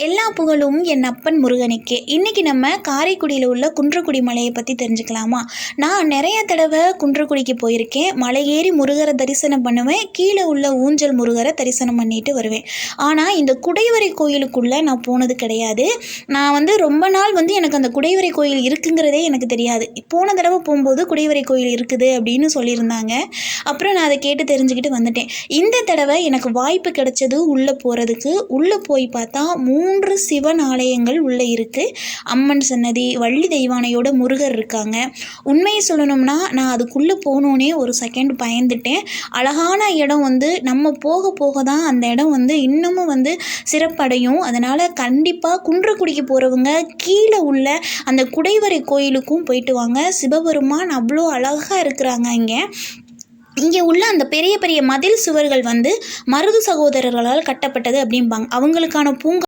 எல்லா புகழும் என் அப்பன் முருகனுக்கே. இன்றைக்கி நம்ம காரைக்குடியில் உள்ள குன்றக்குடி மலையை பற்றி தெரிஞ்சுக்கலாமா? நான் நிறைய தடவை குன்றக்குடிக்கு போயிருக்கேன். மலை ஏறி முருகரை தரிசனம் பண்ணுவேன், கீழே உள்ள ஊஞ்சல் முருகரை தரிசனம் பண்ணிட்டு வருவேன். ஆனால் இந்த குடைவரை கோயிலுக்குள்ளே நான் போனது கிடையாது. நான் ரொம்ப நாள் எனக்கு அந்த குடைவரை கோயில் இருக்குங்கிறதே எனக்கு தெரியாது. போன தடவை போகும்போது குடைவரை கோயில் இருக்குது அப்படின்னு சொல்லியிருந்தாங்க. அப்புறம் நான் அதை கேட்டு தெரிஞ்சுக்கிட்டு வந்துட்டேன். இந்த தடவை எனக்கு வாய்ப்பு கிடைச்சது உள்ளே போகிறதுக்கு. உள்ளே போய் பார்த்தா 3 சிவன் ஆலயங்கள் உள்ளே இருக்குது. அம்மன் சன்னதி, வள்ளி தெய்வானையோட முருகர் இருக்காங்க. உண்மையை சொல்லணும்னா நான் அதுக்குள்ளே போனோன்னே ஒரு செகண்ட் பயந்துட்டேன். அழகான இடம். நம்ம போக போக தான் அந்த இடம் இன்னமும் சிறப்படையும். அதனால் கண்டிப்பாக குன்றக்குடிக்கு போகிறவங்க கீழே உள்ள அந்த குடைவரை கோயிலுக்கும் போயிட்டு வாங்க. சிவபெருமான் அவ்வளோ அழகாக இருக்கிறாங்க. இங்கே உள்ள அந்த பெரிய பெரிய மதில் சுவர்கள் மருது சகோதரர்களால் கட்டப்பட்டது அப்படிம்பாங்க. அவங்களுக்கான பூங்கா